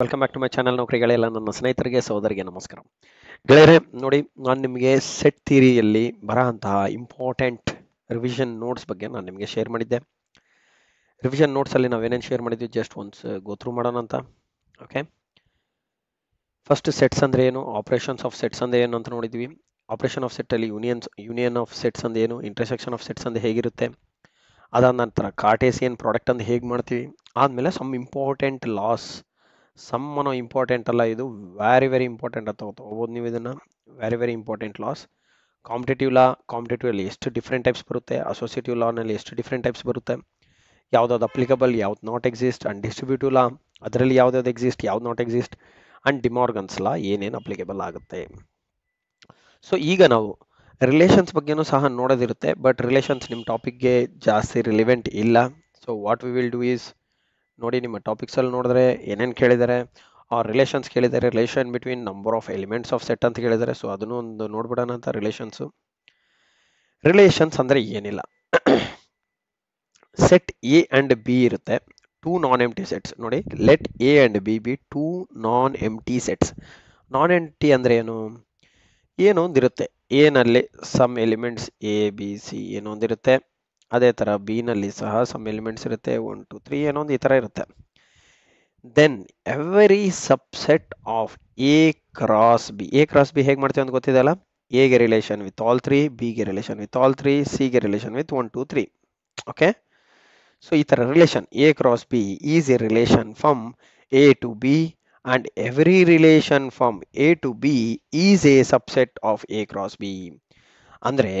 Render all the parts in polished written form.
Welcome back to my channel ನೌಕರಿಗಳೆಲ್ಲ ನನ್ನ ಸ್ನೇಹಿತರಿಗೆ ಸಹೋದರಿಗೆ ನಮಸ್ಕಾರ. ಗೆಳೆಯರೆ ನೋಡಿ, ನಾನು ನಿಮಗೆ ಸೆಟ್ ಥಿಯರಿಯಲ್ಲಿ ಬರೋಂತಹ ಇಂಪಾರ್ಟೆಂಟ್ ರಿವಿಷನ್ ನೋಟ್ಸ್ ಬಗ್ಗೆ ನಾನು ನಿಮಗೆ ಶೇರ್ ಮಾಡಿದ್ದೆ. ರಿವಿಷನ್ ನೋಟ್ಸ್ ಅಲ್ಲಿ ನಾವೇನೇನು ಶೇರ್ ಮಾಡಿದ್ವಿ ಜಸ್ಟ್ ಒನ್ಸ್ ಗೋತ್ರೂ ಮಾಡೋಣ ಅಂತ. ಓಕೆ, ಫಸ್ಟ್ ಸೆಟ್ಸ್ ಅಂದ್ರೆ ಏನು, ಆಪರೇಷನ್ಸ್ ಆಫ್ ಸೆಟ್ಸ್ ಅಂದ್ರೆ ಏನು ಅಂತ ನೋಡಿದ್ವಿ. ಆಪರೇಷನ್ ಆಫ್ ಸೆಟ್ ಅಲ್ಲಿ ಯೂನಿಯನ್ ಆಫ್ ಸೆಟ್ಸ್ ಅಂದ್ರೆ ಏನು, ಇಂಟರ್ಸೆಕ್ಷನ್ ಆಫ್ ಸೆಟ್ಸ್ ಅಂದ್ರೆ ಹೇಗಿರುತ್ತೆ, ಅದಾದ ನಂತರ ಕಾರ್ಟೇಸಿಯನ್ ಪ್ರಾಡಕ್ಟ್ ಅಂದ್ರೆ ಹೇಗೆ ಮಾಡ್ತೀವಿ, ಆದಮೇಲೆ ಸಮ್ ಇಂಪಾರ್ಟೆಂಟ್ ಲಾಸ್. ಸಮ್ ಅನ್ನೋ ಇಂಪಾರ್ಟೆಂಟ್ ಅಲ್ಲ, ಇದು ವೆರಿ ಇಂಪಾರ್ಟೆಂಟ್ ಅಂತ ತಗೋಬೋದು ನೀವು ಇದನ್ನ. Very important loss. Commutative law, competitive ಅಲ್ಲಿ ಎಷ್ಟು ಡಿಫ್ರೆಂಟ್ ಟೈಪ್ಸ್ ಬರುತ್ತೆ, ಅಸೋಸಿಯೇಟಿವ್ ಲಾನಲ್ಲಿ ಎಷ್ಟು ಡಿಫ್ರೆಂಟ್ ಟೈಪ್ಸ್ ಬರುತ್ತೆ, ಯಾವ್ದಾವ್ದು ಅಪ್ಲಿಕಬಲ್, ಯಾವ್ದು ನಾಟ್ ಎಕ್ಸಿಸ್ಟ್, ಅಂಡ್ ಡಿಸ್ಟ್ರಿಬ್ಯೂಟಿವ್ ಲಾ ಅದರಲ್ಲಿ ಯಾವ್ದಾವ್ದು ಎಕ್ಸಿಸ್ಟ್, ಯಾವ್ದು ನಾಟ್ ಎಕ್ಸಿಸ್ಟ್, ಅಂಡ್ ಡಿಮಾರ್ಗನ್ಸ್ ಲಾ ಏನೇನು ಅಪ್ಲಿಕಬಲ್ ಆಗುತ್ತೆ. ಸೊ ಈಗ ನಾವು ರಿಲೇಷನ್ಸ್ ಬಗ್ಗೆನೂ ಸಹ ನೋಡೋದಿರುತ್ತೆ, ಬಟ್ ರಿಲೇಷನ್ಸ್ ನಿಮ್ಮ ಟಾಪಿಕ್ಗೆ ಜಾಸ್ತಿ ರಿಲಿವೆಂಟ್ ಇಲ್ಲ. So what we will do is, ನೋಡಿ ನಿಮ್ಮ ಟಾಪಿಕ್ಸ್ ಅಲ್ಲಿ ನೋಡಿದ್ರೆ ಏನೇನು ಕೇಳಿದ್ದಾರೆ, ಆ ರಿಲೇಷನ್ಸ್ ಕೇಳಿದ್ದಾರೆ, relation between number of elements of set ಅಂತ ಕೇಳಿದ್ದಾರೆ. ಸೊ ಅದನ್ನು ಒಂದು ನೋಡ್ಬಿಡೋಣ ಅಂತ. ರಿಲೇಷನ್ಸ್ ಅಂದ್ರೆ ಏನಿಲ್ಲ, ಸೆಟ್ ಎ ಅಂಡ್ ಬಿ ಇರುತ್ತೆ, ಟೂ ನಾನ್ ಎಂಟಿ ಸೆಟ್ಸ್. ನೋಡಿ, let A and B be two non empty sets. Non empty ಅಂದ್ರೆ ಏನು ಒಂದಿರುತ್ತೆ, ಎ ನಲ್ಲಿ some elements A B C ಏನೋ ಒಂದಿರುತ್ತೆ, ಅದೇ ತರ ಬಿ ನಲ್ಲಿ ಸಹ ಸಮ್ ಎಲಿಮೆಂಟ್ಸ್ ಇರುತ್ತೆ, 1 2 3 ಏನೋ ಒಂದು ಈ ತರ ಇರುತ್ತೆ. Then every subset of A cross B. A cross B ಹೇಗೆ ಮಾಡ್ತೀವಿ ಅಂತ ಗೊತ್ತಿದೆ ಅಲ್ಲ, ಎ ಗೆ ರಿಲೇಷನ್ ವಿತ್ ಆಲ್ 3, ಬಿ ಗೆ ರಿಲೇಷನ್ ವಿತ್ ಆಲ್ 3, ಸಿ ಗೆ ರಿಲೇಷನ್ ವಿತ್ 1 2 3. ಓಕೆ, ಸೊ ಈ ತರ relation A cross B is a relation from A to B, and every relation from A to B is a subset of A cross B. ಅಂದ್ರೆ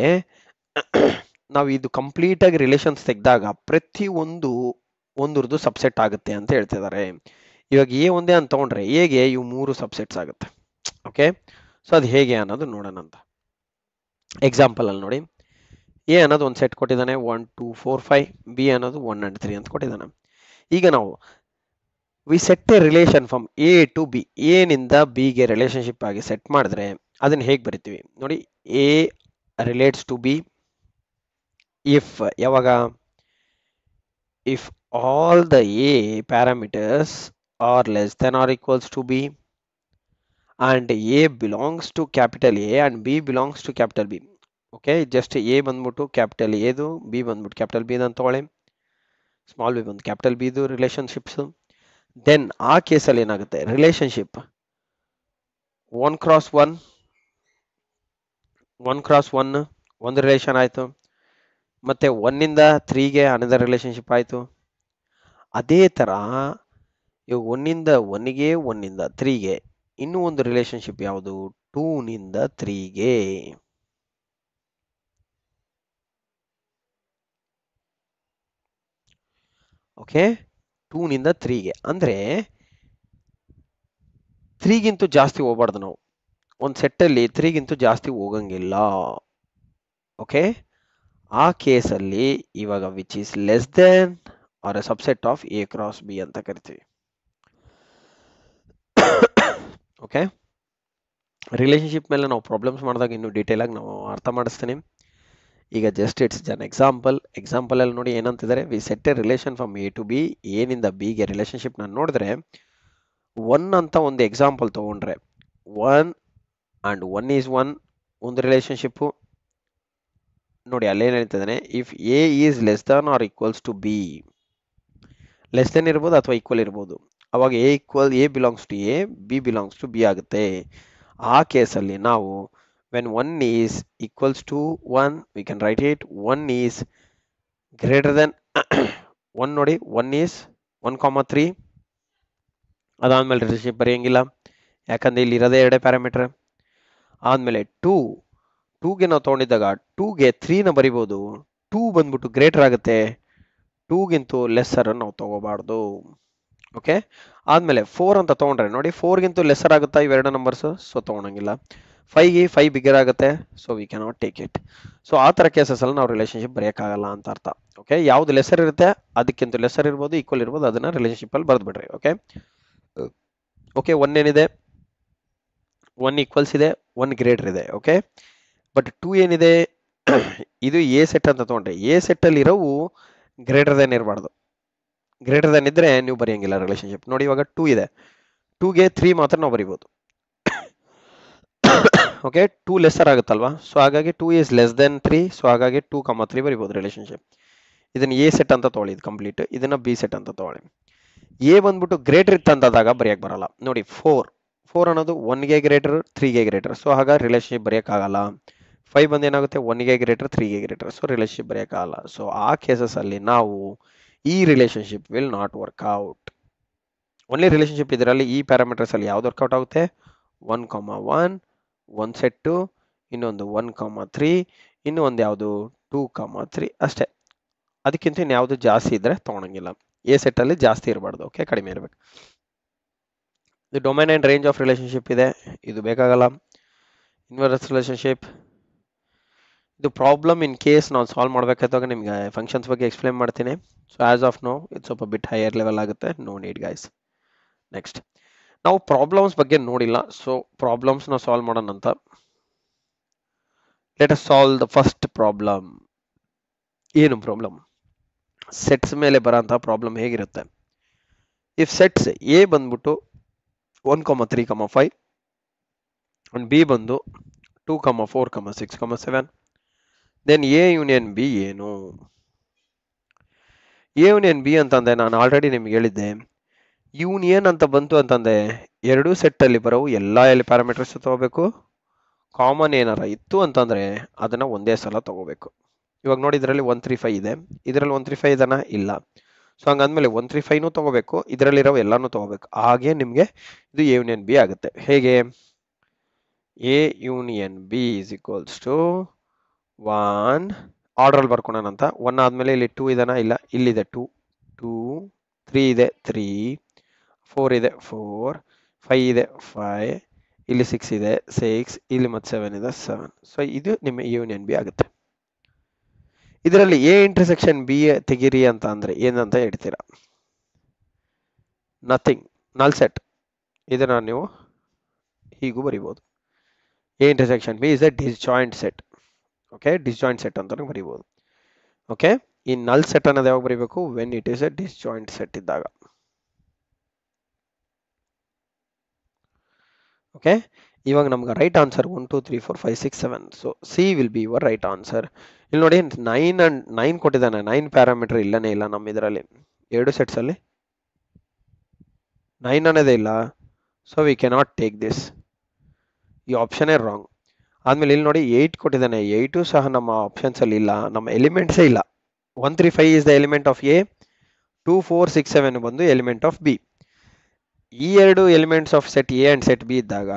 ನಾವು ಇದು complete ಆಗಿ relations ತೆಗೆದಾಗ ಪ್ರತಿ ಒಂದ್ರದ್ದು subset ಆಗುತ್ತೆ ಅಂತ ಹೇಳ್ತಿದ್ದಾರೆ. ಇವಾಗ ಎ ಒಂದೇ ಅಂತ ತಗೊಂಡ್ರೆ ಎಗೆ ಇವು 3 ಸಬ್ಸೆಟ್ಸ್ ಆಗುತ್ತೆ. ಓಕೆ, ಸೊ ಅದು ಹೇಗೆ ಅನ್ನೋದು ನೋಡೋಣ ಅಂತ. ಎಕ್ಸಾಂಪಲ್ ಅಲ್ಲಿ ನೋಡಿ, ಎ ಅನ್ನೋದು ಒಂದು ಸೆಟ್ ಕೊಟ್ಟಿದ್ದಾನೆ 1 2 4 5, ಬಿ ಅನ್ನೋದು 1 and 3 ಅಂತ ಕೊಟ್ಟಿದ್ದಾನೆ. ಈಗ ನಾವು we set A relation from A to B, A ನಿಂದ ಬಿ ಗೆ ರಿಲೇಶನ್ಶಿಪ್ ಆಗಿ ಸೆಟ್ ಮಾಡಿದ್ರೆ ಅದನ್ನ ಹೇಗೆ ಬರಿತೀವಿ ನೋಡಿ. A relates to B if, ಯಾವಾಗ, if all the A parameters are less than or equals to B, and A belongs to capital A and B belongs to capital B. Okay, just A ಬಂದ್ಬಿಟ್ಟು capital ಎದು, B ಬಂದ್ಬಿಟ್ಟು capital B ಅಂತ ತಗೊಳ್ಳಿ, small B ಬಂದು capital ಬಿದು relationships. Then ಆ ಕೇಸಲ್ಲಿ ಏನಾಗುತ್ತೆ, relationship 1 cross 1 ಒಂದು ರಿಲೇಷನ್ ಆಯ್ತು, ಮತ್ತೆ 1 ಇಂದ 3 ಗೆ ಅನದರ್ ರಿಲೇಶನ್ಶಿಪ್ ಆಯ್ತು. ಅದೇ ತರ ಇವಾಗ 1 ಇಂದ 1 ಗೆ, 1 ಇಂದ 3 ಗೆ ಇನ್ನೂ ಒಂದು ರಿಲೇಶನ್ಶಿಪ್ ಯಾವುದು, 2 ನಿಂದ 3 ಗೆ. ಓಕೆ, 2 ನಿಂದ 3 ಗೆ ಅಂದ್ರೆ 3 ಗಿಂತೂ ಜಾಸ್ತಿ ಹೋಗ್ಬಾರ್ದು ನಾವು, ಒಂದು ಸೆಟ್ ಅಲ್ಲಿ 3 ಗಿಂತೂ ಜಾಸ್ತಿ ಹೋಗಂಗಿಲ್ಲ. ಓಕೆ, ಆ ಕೇಸಲ್ಲಿ ಇವಾಗ which is less than or a subset of A cross B ಅಂತ ಕರಿತೀವಿ. ಓಕೆ, ರಿಲೇಶನ್ಶಿಪ್ ಮೇಲೆ ನಾವು ಪ್ರಾಬ್ಲಮ್ಸ್ ಮಾಡಿದಾಗ ಇನ್ನು ಡೀಟೇಲ್ ಆಗಿ ನಾವು ಅರ್ಥ ಮಾಡಿಸ್ತೀನಿ. ಈಗ ಜಸ್ಟ್ ಇಟ್ಸ್ ಜನ್ ಎಕ್ಸಾಂಪಲ್ ಅಲ್ಲಿ ನೋಡಿ ಏನಂತಿದ್ದಾರೆ, we set A relation from A to B, A ನಿಂದ ಬಿ ಗೆ ರಿಲೇಶನ್ಶಿಪ್ ನಾನು ನೋಡಿದ್ರೆ 1 ಅಂತ ಒಂದು ಎಕ್ಸಾಂಪಲ್ ತಗೊಂಡ್ರೆ 1 and 1 is 1 ಒಂದು ರಿಲೇಶನ್ಶಿಪ್. ನೋಡಿ ಅಲ್ಲೇನು ಹೇಳ್ತಿದ್ದಾನೆ, if A is less than or equals to B, less than ಇರ್ಬೋದು ಅಥವಾ ಈಕ್ವಲ್ ಇರ್ಬೋದು, ಅವಾಗ A belongs to A, B belongs to B ಆಗುತ್ತೆ. ಆ ಕೇಸಲ್ಲಿ ನಾವು when 1 is equals to 1 we can write it 1 is greater than 1. ನೋಡಿ 1 is 1, 3, ಅದಾದ್ಮೇಲೆ ರಿಲೇಶನ್ಶಿಪ್ ಬರೆಯಂಗಿಲ್ಲ, ಯಾಕಂದ್ರೆ ಇಲ್ಲಿ ಇರೋದೇ ಎರಡೇ ಪ್ಯಾರಾಮೀಟರ್. ಆದ್ಮೇಲೆ 2ಗೆ ನಾವು ತಗೊಂಡಿದ್ದಾಗ 2ಗೆ 3 ನ ಬರಿಬಹುದು, 2 ಬಂದ್ಬಿಟ್ಟು ಗ್ರೇಟರ್ ಆಗುತ್ತೆ, 2ಗಿಂತೂ ಲೆಸ್ಸರ್ ನಾವು ತಗೋಬಾರ್ದು. ಓಕೆ, ಆದ್ಮೇಲೆ 4 ಅಂತ ತಗೊಂಡ್ರೆ ನೋಡಿ 4ಗಿಂತೂ ಲೆಸ್ಸರ್ ಆಗುತ್ತಾ ಇವೆರಡು ನಂಬರ್ಸ್, ಸೊ ತಗೊಳಂಗಿಲ್ಲ. 5ಗೆ 5 ಬಿಗರ್ ಆಗುತ್ತೆ, so we cannot take it. So ಆ ತರ ಕೇಸಸ್ ಅಲ್ಲಿ ನಾವು ರಿಲೇಶನ್ಶಿಪ್ ಬರೆಯಕ್ಕಾಗಲ್ಲ ಅಂತ ಅರ್ಥ. ಓಕೆ, ಯಾವ್ದು ಲೆಸ್ಸರ್ ಇರುತ್ತೆ ಅದಕ್ಕಿಂತ ಲೆಸ್ಸರ್ ಇರ್ಬೋದು, ಈಕ್ವಲ್ ಇರ್ಬೋದು, ಅದನ್ನ ರಿಲೇಶನ್ಶಿಪ್ ಅಲ್ಲಿ ಬರ್ದು ಬಿಡ್ರಿ. ಓಕೆ, 1 ಏನಿದೆ, 1 ಈಕ್ವಲ್ಸ್ ಇದೆ, 1 ಗ್ರೇಟರ್ ಇದೆ. ಓಕೆ, ಬಟ್ 2 ಏನಿದೆ, ಇದು ಎ ಸೆಟ್ ಅಂತ ತಗೊಂಡ್ರೆ ಎ ಸೆಟ್ ಅಲ್ಲಿ ಇರೋವು ಗ್ರೇಟರ್ ದೆನ್ ಇರಬಾರ್ದು. ಗ್ರೇಟರ್ ದೆನ್ ಇದ್ರೆ ನೀವು ಬರೆಯಂಗಿಲ್ಲ ರಿಲೇಶನ್ಶಿಪ್. ನೋಡಿ ಇವಾಗ 2 ಇದೆ, 2ಗೆ 3 ಮಾತ್ರ ನಾವು ಬರಿಬೋದು. ಓಕೆ, 2 ಲೆಸ್ಸರ್ ಆಗುತ್ತಲ್ವಾ, ಸೊ ಹಾಗಾಗಿ 2 ಈಸ್ ಲೆಸ್ ದೆನ್ 3, ಸೊ ಹಾಗಾಗಿ 2,3 ಬರಿಬೋದು ರಿಲೇಶನ್ಶಿಪ್. ಇದನ್ನ ಎ ಸೆಟ್ ಅಂತ ತೊಗೊಳ್ಳಿ, ಇದು ಕಂಪ್ಲೀಟ್. ಇದನ್ನ ಬಿ ಸೆಟ್ ಅಂತ ತೊಗೊಳ್ಳಿ. ಎ ಬಂದ್ಬಿಟ್ಟು ಗ್ರೇಟರ್ ಇತ್ತಂದಾಗ ಬರೆಯಕ್ಕೆ ಬರಲ್ಲ. ನೋಡಿ 4 ಅನ್ನೋದು 1ಗೆ ಗ್ರೇಟರ್ 3ಗೆ ಗ್ರೇಟರ್, ಸೊ ಹಾಗಾಗಿ ರಿಲೇಶನ್ಶಿಪ್ ಬರೆಯೋಕ್ಕಾಗಲ್ಲ. 5 ಬಂದು ಏನಾಗುತ್ತೆ 1ಗೆ ಗ್ರೇಟರ್ 3ಗೆ ಗ್ರೇಟರ್, ಸೊ ರಿಲೇಶನ್ಶಿಪ್ ಬರೆಯೋಕ್ಕಾಗಲ್ಲ. ಸೊ ಆ ಕೇಸಸ್ ಅಲ್ಲಿ ನಾವು ಈ relationship will not work out. Only relationship ಇದರಲ್ಲಿ ಈ ಪ್ಯಾರಾಮೀಟರ್ಸ್ ಅಲ್ಲಿ ಯಾವ್ದು ವರ್ಕೌಟ್ ಆಗುತ್ತೆ, 1,1 ಒಂದು ಸೆಟ್ಟು, ಇನ್ನೊಂದು 1,3, ಇನ್ನು ಒಂದು ಯಾವುದು 2,3 ಅಷ್ಟೇ. ಅದಕ್ಕಿಂತ ಇನ್ಯಾವುದು ಜಾಸ್ತಿ ಇದ್ರೆ ತೊಗೊಳಂಗಿಲ್ಲ. ಎ ಸೆಟ್ ಅಲ್ಲಿ ಜಾಸ್ತಿ ಇರಬಾರ್ದು, ಓಕೆ, ಕಡಿಮೆ ಇರಬೇಕು. ಇದು domain and range of relationship ಇದೆ, ಇದು ಬೇಕಾಗಲ್ಲ. ಇನ್ವರ್ಸ್ ರಿಲೇಶನ್ಶಿಪ್ ಇದು ಪ್ರಾಬ್ಲಮ್ ಇನ್ ಕೇಸ್ ನಾವು ಸಾಲ್ವ್ ಮಾಡಬೇಕಾದಾಗ ನಿಮಗೆ ಫಂಕ್ಷನ್ಸ್ ಬಗ್ಗೆ ಎಕ್ಸ್ಪ್ಲೇನ್ ಮಾಡ್ತೀನಿ. ಸೊ ಆಸ್ ಆಫ್ ನೋ ಇದು ಸ್ವಲ್ಪ ಬಿಟ್ ಹೈಯರ್ ಲೆವೆಲ್ ಆಗುತ್ತೆ, ನೋ ನೀಡ್ ಗೈಸ್. ನೆಕ್ಸ್ಟ್ ನಾವು ಪ್ರಾಬ್ಲಮ್ಸ್ ಬಗ್ಗೆ ನೋಡಿಲ್ಲ, ಸೊ ಪ್ರಾಬ್ಲಮ್ಸ್ ನಾವು ಸಾಲ್ವ್ ಮಾಡೋಣ ಅಂತ. Let us solve the first problem. ಏನು ಪ್ರಾಬ್ಲಮ್? ಸೆಟ್ಸ್ ಮೇಲೆ ಬರೋಂಥ ಪ್ರಾಬ್ಲಮ್ ಹೇಗಿರುತ್ತೆ, ಇಫ್ ಸೆಟ್ಸ್ ಎ ಬಂದ್ಬಿಟ್ಟು 1,3,5 ಅಂಡ್ ಬಿ ಬಂದು 2,4,6,7, ದೆನ್ ಎ ಯೂನಿಯನ್ ಬಿ ಏನು? ಎ ಯೂನಿಯನ್ ಬಿ ಅಂತಂದೆ ನಾನು ಆಲ್ರೆಡಿ ನಿಮ್ಗೆ ಹೇಳಿದ್ದೆ, ಯೂನಿಯನ್ ಅಂತ ಬಂತು ಅಂತಂದೆ ಎರಡೂ ಸೆಟ್ ಅಲ್ಲಿ ಬರೋವು ಎಲ್ಲ ಪ್ಯಾರಾಮೀಟರ್ಸ್ ತಗೋಬೇಕು. ಕಾಮನ್ ಏನಾರ ಇತ್ತು ಅಂತಂದ್ರೆ ಅದನ್ನ ಒಂದೇ ಸಲ ತಗೋಬೇಕು. ಇವಾಗ ನೋಡಿ ಇದರಲ್ಲಿ 135 ಇದೆ, ಇದರಲ್ಲಿ 135 ಇದನ್ನ ಇಲ್ಲ, ಸೊ ಹಂಗಂದ್ಮೇಲೆ 135 ತಗೋಬೇಕು, ಇದರಲ್ಲಿರೋ ಎಲ್ಲಾನು ತಗೋಬೇಕು. ಹಾಗೆ ನಿಮ್ಗೆ ಇದು ಎ ಯೂನಿಯನ್ ಬಿ ಆಗುತ್ತೆ. ಹೇಗೆ? A union B is equals to 1, order ಅಲ್ಲಿ ಬರ್ಕೊಳೋಣ ಅಂತ. 1 ಆದ್ಮೇಲೆ ಇಲ್ಲಿ 2 ಇದನ್ನ ಇಲ್ಲ, ಇಲ್ಲಿದೆ 2, 3 ಇದೆ 3, 4 ಇದೆ 4, 5 ಇದೆ 5, ಇಲ್ಲಿ 6 ಇದೆ 6, ಇಲ್ಲಿ ಮತ್ತೆ 7 ಇದೆ 7. ಸೊ ಇದು ನಿಮ್ಮ ಎ ಯೂನಿಯನ್ ಬಿ ಆಗುತ್ತೆ. ಇದರಲ್ಲಿ ಎ ಇಂಟರ್ಸೆಕ್ಷನ್ ಬಿ ತೆಗಿರಿ ಅಂತ ಅಂದ್ರೆ ಏನಂತ ಹೇಳ್ತೀರಾ? ನಥಿಂಗ್, ನಲ್ ಸೆಟ್. ಇದನ್ನ ನೀವು ಹೀಗೂ ಬರಿಬಹುದು, A intersection B is a disjoint set. Okay, disjoint set ಅಂತ ಬರಿಬಹುದು. ಓಕೆ, ಈ ನಲ್ ಸೆಟ್ ಅನ್ನೋದು ಯಾವಾಗ ಬರೀಬೇಕು? When it is a disjoint set ಇದ್ದಾಗ. ಓಕೆ, ಇವಾಗ ನಮ್ಗೆ right answer 1 2 3 4 5 6 7, so C will be your right answer. ಇಲ್ಲಿ ನೋಡಿ 9 ಅಂಡ್ 9 ಕೊಟ್ಟಿದ್ದಾನೆ, 9 ಪ್ಯಾರಾಮೀಟರ್ ಇಲ್ಲನೇ ಇಲ್ಲ ನಮ್ಮ ಇದರಲ್ಲಿ, ಎರಡು ಸೆಟ್ಸ್ ಅಲ್ಲಿ 9 ಅನ್ನೋದೇ ಇಲ್ಲ, so we cannot take this. ಈ ಆಪ್ಷನ್ ರಾಂಗ್. ಆದ್ಮೇಲೆ ಇಲ್ಲಿ ನೋಡಿ 8 ಕೊಟ್ಟಿದ್ದಾನೆ, 8 ಸಹ ನಮ್ಮ ಆಪ್ಷನ್ಸ್ ಅಲ್ಲಿ ಇಲ್ಲ, ನಮ್ಮ ಎಲಿಮೆಂಟ್ಸೇ ಇಲ್ಲ. 135 is the element of A, 2 4 6 7 ಬಂದು ಎಲಿಮೆಂಟ್ ಆಫ್ ಬಿ. ಈ ಎರಡು elements of set A and set B ಇದ್ದಾಗ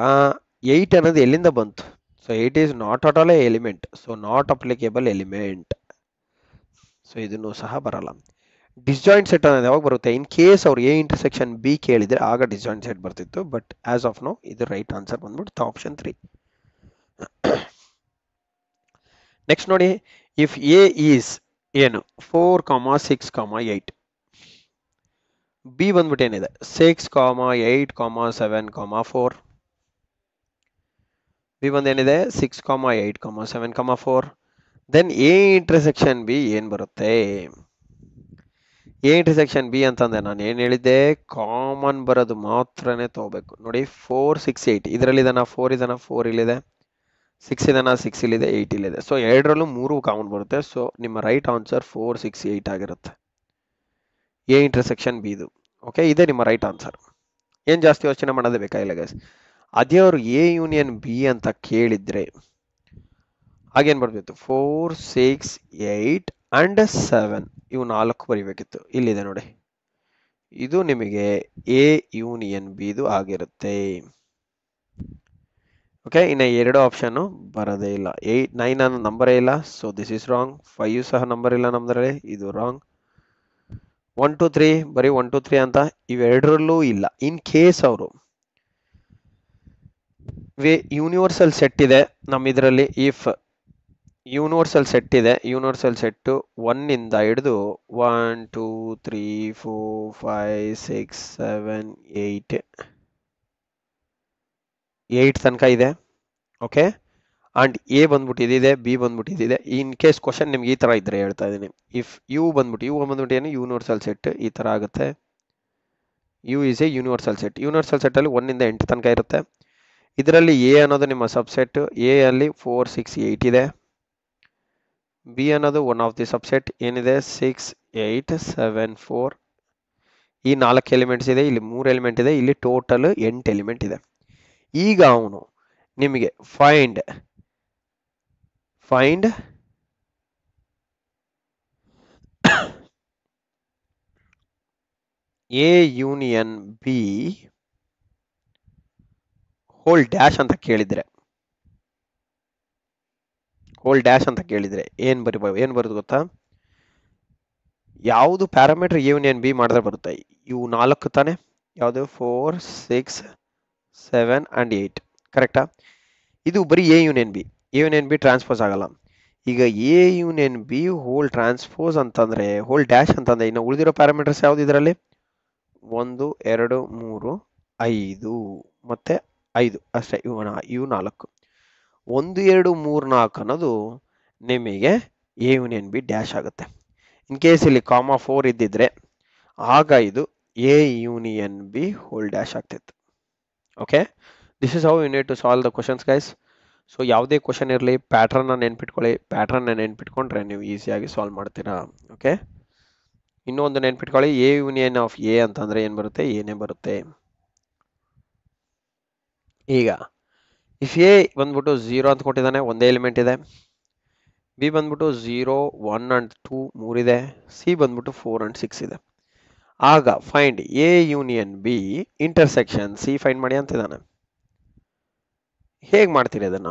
8 ಅನ್ನೋದು ಎಲ್ಲಿಂದ ಬಂತು? So 8 is not at all A element, so not applicable element. So ಇದನ್ನು ಸಹ ಬರಲ್ಲ. ಡಿಸ್ಜಾಯಿಂಟ್ ಸೆಟ್ ಅನ್ನೋದು ಯಾವಾಗ ಬರುತ್ತೆ? ಇನ್ ಕೇಸ್ ಅವ್ರು ಎ ಇಂಟರ್ಸೆಕ್ಷನ್ ಬಿ ಕೇಳಿದ್ರೆ ಆಗ ಡಿಸ್ಜಾಯಿಂಟ್ ಸೆಟ್ ಬರ್ತಿತ್ತು, ಬಟ್ ಆಸ್ ಆಫ್ ನೋ ಇದು ರೈಟ್ ಆನ್ಸರ್ ಬಂದ್ಬಿಟ್ಟು ಆಪ್ಷನ್ 3. ನೆಕ್ಸ್ಟ್ ನೋಡಿ, ಇಫ್ ಎ ಈಸ್ ಏನು 4, 6, 8, ಬಿ ಬಂದ್ಬಿಟ್ಟು ಏನಿದೆ 6, 8, 7, 4. ಬಿ ಬಂದು ಏನಿದೆ 6, 8, 7, 4. ದೆನ್ ಎ ಇಂಟರ್ಸೆಕ್ಷನ್ ಬಿ ಏನ್ ಬರುತ್ತೆ? ಎ ಇಂಟರ್ಸೆಕ್ಷನ್ ಬಿ ಅಂತಂದ್ರೆ ನಾನು ಏನ್ ಹೇಳಿದ್ದೆ, ಕಾಮನ್ ಬರೋದು ಮಾತ್ರನೇ ತಗೋಬೇಕು. ನೋಡಿ 4, 6, 8 ಇದರಲ್ಲಿ ಇದನ್ನ 4 ಇದನ್ನ 4 ಇಲ್ಲಿದೆ, 6 ಇದನ್ನ 6 ಇಲ್ಲಿದೆ, 8 ಇಲ್ಲಿದೆ. ಸೊ ಎರಡರಲ್ಲೂ 3 ಕಾಮನ್ ಬರುತ್ತೆ. ಸೊ ನಿಮ್ಮ ರೈಟ್ ಆನ್ಸರ್ 4, 6, 8 ಆಗಿರುತ್ತೆ, ಎ ಇಂಟರ್ಸೆಕ್ಷನ್ ಬಿ ಇದು. ಓಕೆ, ಇದೇ ನಿಮ್ಮ ರೈಟ್ ಆನ್ಸರ್. ಏನ್ ಜಾಸ್ತಿ ಯೋಚನೆ ಮಾಡೋದೇ ಬೇಕಾಗಿಲ್ಲ ಗೈಸ್. ಅದೇ ಅವರು ಎ ಯೂನಿಯನ್ ಬಿ ಅಂತ ಕೇಳಿದ್ರೆ ಹಾಗೇನ್ ಬರ್ಬೇಕು? 4, 6, 8 ಅಂಡ್ 7 ಇವು 4 ಬರಿಬೇಕಿತ್ತು. ಇಲ್ಲಿದೆ ನೋಡಿ, ಇದು ನಿಮಗೆ ಎ ಯೂನಿಯನ್ ಬಿ ಇದು ಆಗಿರುತ್ತೆ. ಓಕೆ, ಇನ್ನು ಎರಡು ಆಪ್ಷನ್ ಬರೋದೇ ಇಲ್ಲ. 8, 9 ಅನ್ನೋ ನಂಬರೇ ಇಲ್ಲ, ಸೊ ದಿಸ್ ಇಸ್ ರಾಂಗ್. 5 ಸಹ ನಂಬರ್ ಇಲ್ಲ ನಮ್ದ್ರಲ್ಲಿ, ಇದು ರಾಂಗ್. 1 2 3 ಬರೀ 1 2 3 ಅಂತ ಇವೆರಡರಲ್ಲೂ ಇಲ್ಲ. ಇನ್ ಕೇಸ್ ಅವರು ಯೂನಿವರ್ಸಲ್ ಸೆಟ್ ಇದೆ ನಮ್ಮ ಇದರಲ್ಲಿ, ಇಫ್ ಯೂನಿವರ್ಸಲ್ ಸೆಟ್ ಇದೆ, ಯೂನಿವರ್ಸಲ್ ಸೆಟ್ 1 ಇಂದ ಹಿಡಿದು 1 2 3 4 5 6 7 8 ತನಕ ಇದೆ. ಓಕೆ, ಅಂಡ್ ಎ ಬಂದ್ಬಿಟ್ಟು ಇದಿದೆ, ಬಿ ಬಂದ್ಬಿಟ್ಟು ಇದಿದೆ. ಇನ್ ಕೇಸ್ ಕ್ವಶನ್ ನಿಮ್ಗೆ ಈ ತರ ಇದ್ರೆ ಹೇಳ್ತಾ ಇದೀನಿ, ಇಫ್ ಯು ಬಂದ್ಬಿಟ್ಟು ಏನು ಯೂನಿವರ್ಸಲ್ ಸೆಟ್ ಈ ತರ ಆಗುತ್ತೆ, U is a universal set. Universal ಸೆಟ್ಟಲ್ಲಿ 1 ಇಂದ 8 ತನಕ ಇರುತ್ತೆ. ಇದರಲ್ಲಿ ಎ ಅನ್ನೋದು ನಿಮ್ಮ ಸಬ್ಸೆಟ್. ಎ ಅಲ್ಲಿ 4 6 8 ಇದೆ. ಬಿ ಅನ್ನೋದು ಒನ್ ಆಫ್ ದಿ ಸಬ್ಸೆಟ್ ಏನಿದೆ 6 8 7 4. ಈ 4 ಎಲಿಮೆಂಟ್ಸ್ ಇದೆ, ಇಲ್ಲಿ 3 ಎಲಿಮೆಂಟ್ ಇದೆ, ಇಲ್ಲಿ ಟೋಟಲ್ 8 ಎಲಿಮೆಂಟ್ ಇದೆ. ಈಗ ಅವನು ನಿಮಗೆ find A union B whole dash ಅಂತ ಕೇಳಿದ್ರೆ ಏನ್ ಬರುತ್ತೆ ಗೊತ್ತಾ? ಯಾವುದು ಪ್ಯಾರಾಮೀಟರ್ ಎ ಯೂನಿಯನ್ ಬಿ ಮಾಡಿದ್ರೆ ಬರುತ್ತೆ? ಇವು 4 ತಾನೆ, ಯಾವುದು 4 6 7 and 8 ಕರೆಕ್ಟಾ? ಇದು ಬರೀ ಎ ಯೂನಿಯನ್ ಬಿ ಟ್ರಾನ್ಸ್ಪೋಸ್ ಆಗಲ್ಲ. ಈಗ A union B hole transpose ಅಂತಂದ್ರೆ ಹೋಲ್ ಡ್ಯಾಶ್ ಅಂತಂದ್ರೆ ಇನ್ನು ಉಳಿದಿರೋ ಪ್ಯಾರಾಮೀಟರ್ಸ್ ಯಾವ್ದು ಇದರಲ್ಲಿ? 1 2 3 5 ಮತ್ತೆ 5 ಅಷ್ಟೇ. ಇವು 4. 1 2 3 4 ಅನ್ನೋದು ನಿಮಗೆ ಎ ಯೂನಿಯನ್ ಬಿ ಡ್ಯಾಶ್ ಆಗುತ್ತೆ. ಇನ್ ಕೇಸ್ ಇಲ್ಲಿ ಕಾಮಾ 4 ಇದ್ದಿದ್ರೆ ಆಗ ಇದು A union B whole dash ಆಗ್ತಿತ್ತು. Okay, this is how you need to solve the questions guys. So ಯಾವುದೇ ಕ್ವಶನ್ ಇರಲಿ ಪ್ಯಾಟ್ರನ್ನ ನೆನ್ಪಿಟ್ಕೊಂಡ್ರೆ ನೀವು ಈಸಿಯಾಗಿ ಸಾಲ್ವ್ ಮಾಡ್ತೀರಾ. ಓಕೆ, ಇನ್ನೊಂದು ನೆನ್ಪಿಟ್ಕೊಳ್ಳಿ, ಎ ಯೂನಿಯನ್ ಆಫ್ ಎ ಅಂತಂದ್ರೆ ಏನ್ ಬರುತ್ತೆ? ಏನೇ ಬರುತ್ತೆ. ಈಗ ಇಫ್ ಎ ಬಂದ್ಬಿಟ್ಟು 0 ಅಂತ ಕೊಟ್ಟಿದ್ದಾನೆ, ಒಂದೇ ಎಲಿಮೆಂಟ್ ಇದೆ. ಬಿ ಬಂದ್ಬಿಟ್ಟು 0 1 and 2 3 ಇದೆ. ಸಿ ಬಂದ್ಬಿಟ್ಟು 4 and 6 ಇದೆ. ಆಗ find A union B intersection C find ಮಾಡಿ ಅಂತಿದ್ದಾನೆ. ಹೇಗೆ ಮಾಡ್ತೀರಿ ಅದನ್ನ?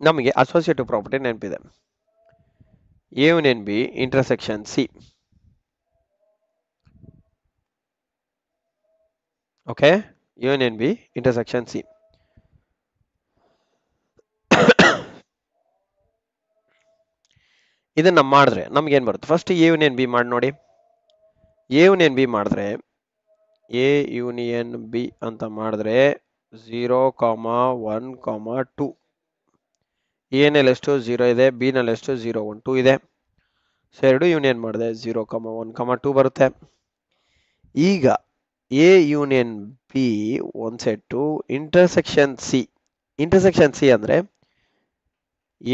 ನಮಗೆ ಅಸೋಸಿಯೇಟಿವ್ ಪ್ರಾಪರ್ಟಿ ನೆನಪಿದೆ. A union B intersection C. Okay, union B intersection C. ಇದನ್ನ ಮಾಡಿದ್ರೆ ನಮ್ಗೆ ಏನ್ ಬರುತ್ತೆ? ಫಸ್ಟ್ ಎ ಯೂನಿಯನ್ ಬಿ ಮಾಡಿ ನೋಡಿ. ಎ ಯೂನಿಯನ್ ಬಿ ಮಾಡಿದ್ರೆ ಅಂತ ಮಾಡಿದ್ರೆ 0 1 2 ಎ ನಲ್ಲಿ ಎಷ್ಟು 0 ಇದೆ, ಬಿ ನಲ್ಲಿ ಎಷ್ಟು 0 1 2 ಇದೆ. ಸೊ ಎರಡು ಯೂನಿಯನ್ ಮಾಡಿದೆ 0 1 2 ಬರುತ್ತೆ. ಈಗ ಎ ಯೂನಿಯನ್ ಬಿ ಒಂದ್ ಸೆಟ್ಟು ಇಂಟರ್ಸೆಕ್ಷನ್ ಸಿ ಅಂದ್ರೆ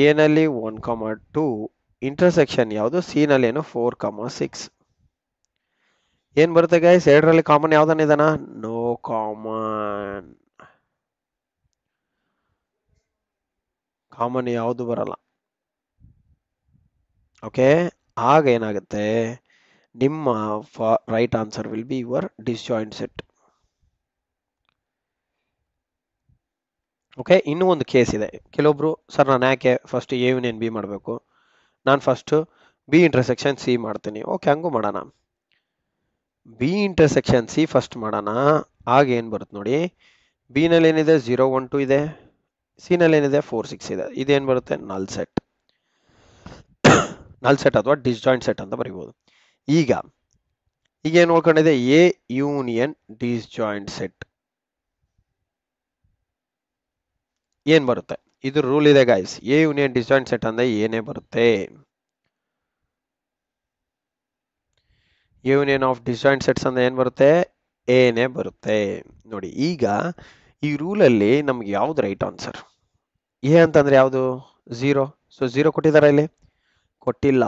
ಎ ನಲ್ಲಿ 1 2 ಇಂಟರ್ಸೆಕ್ಷನ್ ಯಾವುದು? ಸಿ ನಲ್ಲಿ ಏನು 4 6. ಏನ್ ಬರುತ್ತೆ ಗೈಸ್? ಎರಡರಲ್ಲಿ ಕಾಮನ್ ಯಾವ್ದನ್ನ ಇದಾನ? ನೋ ಕಾಮನ್ ಯಾವುದು ಬರಲ್ಲ. ಓಕೆ, ಆಗ ಏನಾಗುತ್ತೆ? ನಿಮ್ಮ right answer will be your disjoint set. Okay, ಇನ್ನೂ ಒಂದು ಕೇಸ್ ಇದೆ. ಕೆಲವೊಬ್ರು ಸರ್ ನಾನು ಯಾಕೆ ಫಸ್ಟ್ ಎ ಯೂನಿಯನ್ ಬಿ ಮಾಡಬೇಕು, ನಾನು ಫಸ್ಟ್ ಬಿ ಇಂಟರ್ಸೆಕ್ಷನ್ ಸಿ ಮಾಡ್ತೀನಿ. ಓಕೆ, ಹಂಗೂ ಮಾಡೋಣ. ಬಿ ಇಂಟರ್ಸೆಕ್ಷನ್ ಸಿ ಫಸ್ಟ್ ಮಾಡೋಣ. ಆಗ ಏನ್ ಬರುತ್ತೆ ನೋಡಿ, ಬಿ ನಲ್ಲಿ ಏನಿದೆ 0 1 2 ಇದೆ, ಸಿ ನಲ್ಲಿ ಏನಿದೆ 4 6 ಇದೆ. ಇದೇನ್ ಬರುತ್ತೆ? ನಲ್ ಸೆಟ್ ಅಥವಾ ಡಿಸ್ಜಾಯಿಂಟ್ ಸೆಟ್ ಅಂತ ಬರೀಬಹುದು. ಈಗ ಏನ್ ನೋಡ್ಕೊಂಡಿದೆ? ಎ ಯೂನಿಯನ್ ಡಿಸ್ಜಾಯಿಂಟ್ ಸೆಟ್ ಏನ್ ಬರುತ್ತೆ? ಇದು ರೂಲ್ ಇದೆ guys. A union disjoint set ಅಂದ್ರೆ ಏನೇ ಬರುತ್ತೆ? ಯೂನಿಯನ್ ಆಫ್ ಡಿಸ್ಜಾಯಿಂಟ್ ಸೆಟ್ಸ್ ಅಂದ್ರೆ ಏನ್ ಬರುತ್ತೆ? ಏನೇ ಬರುತ್ತೆ. ನೋಡಿ, ಈಗ ಈ ರೂಲಲ್ಲಿ ನಮ್ಗೆ ಯಾವ್ದು ರೈಟ್ ಆನ್ಸರ್? ಎ ಅಂತಂದ್ರೆ ಯಾವುದು? 0. ಸೊ 0 ಕೊಟ್ಟಿದಾರ? ಇಲ್ಲಿ ಕೊಟ್ಟಿಲ್ಲ.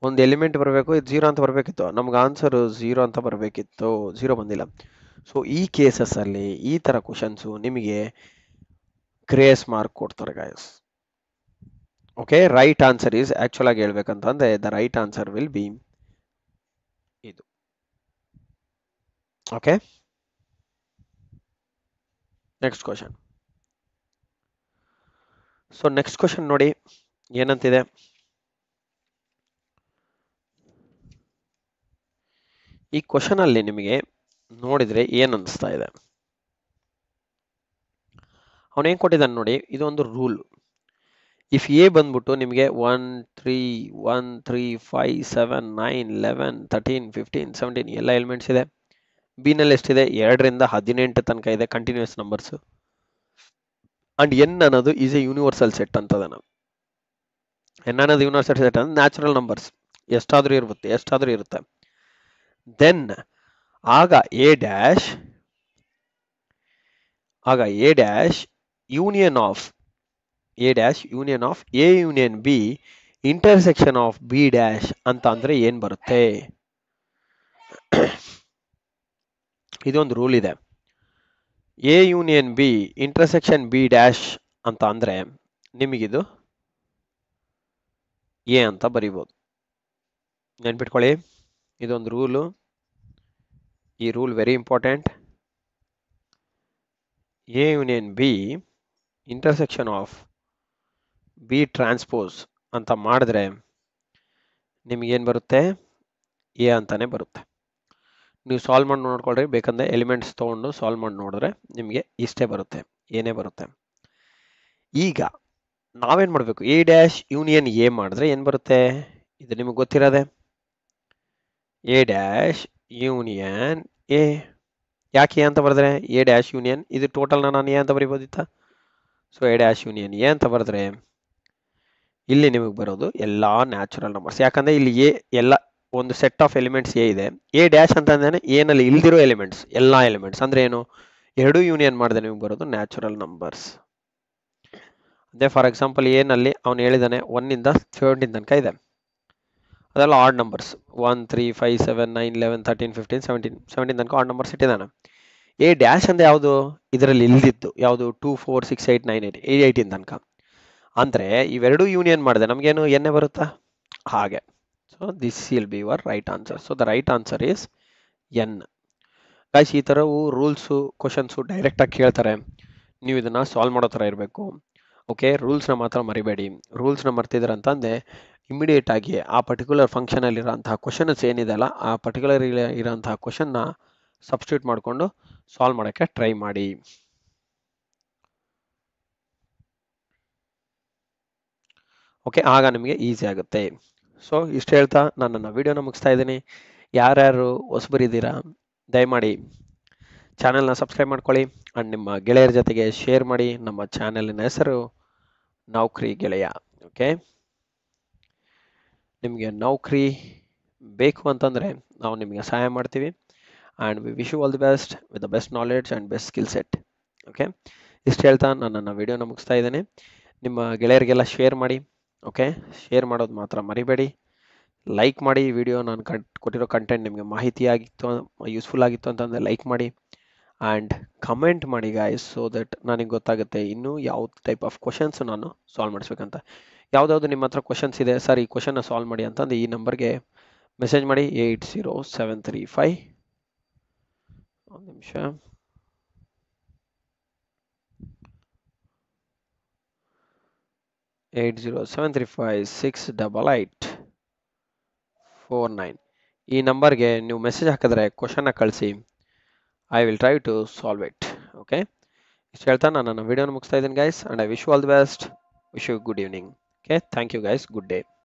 ಒಂದು ಎಲಿಮೆಂಟ್ ಬರಬೇಕು, ಇದು 0 ಅಂತ ಬರಬೇಕಿತ್ತು. ನಮ್ಗೆ ಆನ್ಸರ್ 0 ಅಂತ ಬರಬೇಕಿತ್ತು, 0 ಬಂದಿಲ್ಲ. ಸೊ ಈ ಕೇಸಸ್ ಅಲ್ಲಿ ಈ ತರ ಕ್ವಶನ್ಸ್ ನಿಮಗೆ ಗ್ರೇಸ್ ಮಾರ್ಕ್ ಕೊಡ್ತಾರೆ guys. Okay, right answer is actual ಆಗಿ ಹೇಳ್ಬೇಕಂತಂದ್ರೆ the right answer will be ಇದು. Okay, next question. So next question ನೋಡಿ ಏನಂತಿದೆ. ಈ ಕ್ವಶನ್ ಅಲ್ಲಿ ನಿಮಗೆ ನೋಡಿದ್ರೆ ಏನ್ ಅನಿಸ್ತಾ ಇದೆ? ಅವನೇನ್ ಕೊಟ್ಟಿದ್ದಾನೆ ನೋಡಿ, ಇದೊಂದು ರೂಲ್. ಇಫ್ ಎ ಬಂದ್ಬಿಟ್ಟು ನಿಮಗೆ 1 3 1 3 5 7 9 11 13 15 17 ಎಲ್ಲ ಎಲಿಮೆಂಟ್ಸ್ ಇದೆ. ಬಿ ನಲ್ಲಿ ಎಷ್ಟಿದೆ? 2 ರಿಂದ 18 ತನಕ ಇದೆ, ಕಂಟಿನ್ಯೂಸ್ ನಂಬರ್ಸ್. ಅಂಡ್ ಎನ್ ಅನ್ನೋದು ಈಸ್ ಎ ಯೂನಿವರ್ಸಲ್ ಸೆಟ್ ಅಂತದ. ಎನ್ ಅನ್ನೋದು ಯೂನಿವರ್ಸಲ್ ಸೆಟ್ ಅಂದ್ರೆ ನ್ಯಾಚುರಲ್ ನಂಬರ್ಸ್. ಎಷ್ಟಾದ್ರೂ ಇರುತ್ತೆ. ದೆನ್ ಆಗ A dash union of A union B intersection of be dash ಅಂತ ಅಂದ್ರೆ ಏನ್ ಬರುತ್ತೆ? ಇದೊಂದು ರೂಲ್ ಇದೆ. A union B intersection be dash ಅಂತ ಅಂದ್ರೆ ನಿಮಗಿದು ಎ ಅಂತ ಬರೀಬಹುದು. ನೆನ್ಪಿಟ್ಕೊಳ್ಳಿ, ಇದೊಂದು ರೂಲು. ಈ rule very important. A union B intersection of B transpose ಅಂತ ಮಾಡಿದ್ರೆ ನಿಮಗೇನು ಬರುತ್ತೆ? ಎ ಅಂತಾನೆ ಬರುತ್ತೆ. ನೀವು ಸಾಲ್ವ್ ಮಾಡಿ ನೋಡ್ಕೊಳ್ರಿ, ಬೇಕಂದ್ರೆ ಎಲಿಮೆಂಟ್ಸ್ ತೊಗೊಂಡು ಸಾಲ್ವ್ ಮಾಡಿ ನೋಡಿದ್ರೆ ನಿಮಗೆ ಇಷ್ಟೇ ಬರುತ್ತೆ, ಏನೇ ಬರುತ್ತೆ. ಈಗ ನಾವೇನ್ ಮಾಡಬೇಕು? ಎ ಡ್ಯಾಶ್ ಯೂನಿಯನ್ ಎ ಮಾಡಿದ್ರೆ ಏನ್ ಬರುತ್ತೆ? ಇದು ನಿಮಗೆ ಗೊತ್ತಿರೋದೆ. A dash union A. ಯಾಕೆ ಎ ಅಂತ ಬರೆದ್ರೆ? ಎ ಡ್ಯಾಶ್ ಯೂನಿಯನ್ ಇದು ಟೋಟಲ್ನ ನಾನು ಎ ಅಂತ ಬರಿಬೋದಿತ್ತ? So A dash union A ಅಂತ ಬರೆದ್ರೆ ಇಲ್ಲಿ ನಿಮಗೆ ಬರೋದು ಎಲ್ಲಾ ನ್ಯಾಚುರಲ್ ನಂಬರ್ಸ್. ಯಾಕಂದ್ರೆ ಇಲ್ಲಿ ಎ ಎಲ್ಲ ಒಂದು ಸೆಟ್ ಆಫ್ ಎಲಿಮೆಂಟ್ಸ್ ಎ ಇದೆ. ಎ ಡ್ಯಾಶ್ ಅಂತ ಅಂದ್ರೆ ಎನಲ್ಲಿ ಇಲ್ದಿರೋ ಎಲಿಮೆಂಟ್ಸ್, ಎಲ್ಲಾ ಎಲಿಮೆಂಟ್ಸ್ ಅಂದ್ರೆ ಏನು? ಎರಡು ಯೂನಿಯನ್ ಮಾಡಿದ್ರೆ ನಿಮಗೆ ಬರೋದು ನ್ಯಾಚುರಲ್ ನಂಬರ್ಸ್. ಅದೇ ಫಾರ್ ಎಕ್ಸಾಂಪಲ್ ಎನಲ್ಲಿ ಅವನು ಹೇಳಿದಾನೆ 1 ಇಂದ 17 ತನಕ ಇದೆ, ಅದೆಲ್ಲ ಆಡ್ ನಂಬರ್ಸ್. 1 3 5 7 9 11 13 15 17 ತನಕ ಆಡ್ ನಂಬರ್ಸ್ ಇಟ್ಟಿದ್ದಾನೆ. ಎ ಡ್ಯಾಶ್ ಅಂದ್ರೆ ಯಾವುದು? ಇದರಲ್ಲಿ ಇಲ್ದಿದ್ದು ಯಾವುದು? 2 4 6 8 9 8 18 ತನಕ. ಅಂದ್ರೆ ಇವೆರಡು ಯೂನಿಯನ್ ಮಾಡಿದೆ ನಮಗೇನು ಎನ್ನೇ ಬರುತ್ತಾ? ಹಾಗೆ. So this will be your right answer. So the right answer is N. Guys, ಈ ಥರವು ರೂಲ್ಸು ಕ್ವಶನ್ಸು ಡೈರೆಕ್ಟಾಗಿ ಕೇಳ್ತಾರೆ, ನೀವು ಇದನ್ನ ಸಾಲ್ವ್ ಮಾಡೋ ಥರ ಇರಬೇಕು. ಓಕೆ, ರೂಲ್ಸ್ನ ಮಾತ್ರ ಮರಿಬೇಡಿ. ರೂಲ್ಸ್ನ ಮರ್ತಿದ್ರೆ ಅಂತಂದರೆ ಇಮಿಡಿಯೇಟ್ ಆಗಿ ಆ ಪರ್ಟಿಕ್ಯುಲರ್ ಫಂಕ್ಷನಲ್ಲಿ ಇರೋಂತಹ ಕ್ವಶನ್ಸ್ ಏನಿದೆ ಅಲ್ಲ, ಆ ಪರ್ಟಿಕ್ಯುಲರ್ ಇರೋಂತಹ ಕ್ವಶನ್ನ ಸಬ್ಸ್ಟಿಟ್ಯೂಟ್ ಮಾಡಿಕೊಂಡು ಸಾಲ್ವ್ ಮಾಡೋಕ್ಕೆ ಟ್ರೈ ಮಾಡಿ. ಓಕೆ, ಆಗ ನಿಮಗೆ ಈಸಿ ಆಗುತ್ತೆ. ಸೊ ಇಷ್ಟು ಹೇಳ್ತಾ ನಾನು ನನ್ನ ವಿಡಿಯೋನ ಮುಗಿಸ್ತಾ ಇದ್ದೀನಿ. ಯಾರ್ಯಾರು ಹೊಸಬರಿದ್ದೀರಾ ದಯಮಾಡಿ ಚಾನೆಲ್ನ ಸಬ್ಸ್ಕ್ರೈಬ್ ಮಾಡ್ಕೊಳ್ಳಿ ಆ್ಯಂಡ್ ನಿಮ್ಮ ಗೆಳೆಯರ ಜೊತೆಗೆ ಶೇರ್ ಮಾಡಿ. ನಮ್ಮ ಚಾನೆಲಿನ ಹೆಸರು ನೌಕರಿ ಗೆಳೆಯ. ಓಕೆ, ನಿಮಗೆ ನೌಕರಿ ಬೇಕು ಅಂತಂದರೆ ನಾವು ನಿಮಗೆ ಸಹಾಯ ಮಾಡ್ತೀವಿ. And we wish you all the best with the best knowledge and best skill set. Okay, ಇಷ್ಟು ಹೇಳ್ತಾ ನಾನು ನನ್ನ ವಿಡಿಯೋನ ಮುಗಿಸ್ತಾ ಇದ್ದೇನೆ. ನಿಮ್ಮ ಗೆಳೆಯರಿಗೆಲ್ಲ ಶೇರ್ ಮಾಡಿ. ಓಕೆ, ಶೇರ್ ಮಾಡೋದು ಮಾತ್ರ ಮರಿಬೇಡಿ. ಲೈಕ್ ಮಾಡಿ ವಿಡಿಯೋ. ನಾನು ಕೊಟ್ಟಿರೋ ಕಂಟೆಂಟ್ ನಿಮಗೆ ಮಾಹಿತಿ ಆಗಿತ್ತು, ಯೂಸ್ಫುಲ್ ಆಗಿತ್ತು ಅಂತಂದರೆ ಲೈಕ್ ಮಾಡಿ. ಆ್ಯಂಡ್ ಕಮೆಂಟ್ ಮಾಡಿ ಗಾಯ್ಸ್, ಸೊ ದಟ್ ನನಗೆ ಗೊತ್ತಾಗುತ್ತೆ ಇನ್ನೂ ಯಾವ ಟೈಪ್ ಆಫ್ ಕ್ವಶನ್ಸ್ ನಾನು ಸಾಲ್ವ್ ಮಾಡಿಸ್ಬೇಕಂತ. ಯಾವುದಾದ್ರು ನಿಮ್ಮ ಹತ್ರ ಕ್ವಶನ್ಸ್ ಇದೆ ಸರ್ ಈ ಕ್ವಶನ್ನ ಸಾಲ್ವ್ ಮಾಡಿ ಅಂತಂದು ಈ ನಂಬರ್ಗೆ ಮೆಸೇಜ್ ಮಾಡಿ. 80735 ಒಂದು ನಿಮಿಷ 80735688849 ಈ ನಂಬರ್ಗೆ ನೀವು ಮೆಸೇಜ್ ಹಾಕಿದ್ರೆ ಕ್ವಶನ್ನ ಕಳಿಸಿ. I will try to solve it. Okay, ಇಷ್ಟು ಹೇಳ್ತಾ ನಾನು ನನ್ನ ವಿಡಿಯೋನ ಮುಗಿಸ್ತಾ ಇದ್ದೀನಿ guys, and I wish you all the best. Wish you good evening. Okay, thank you guys. Good day.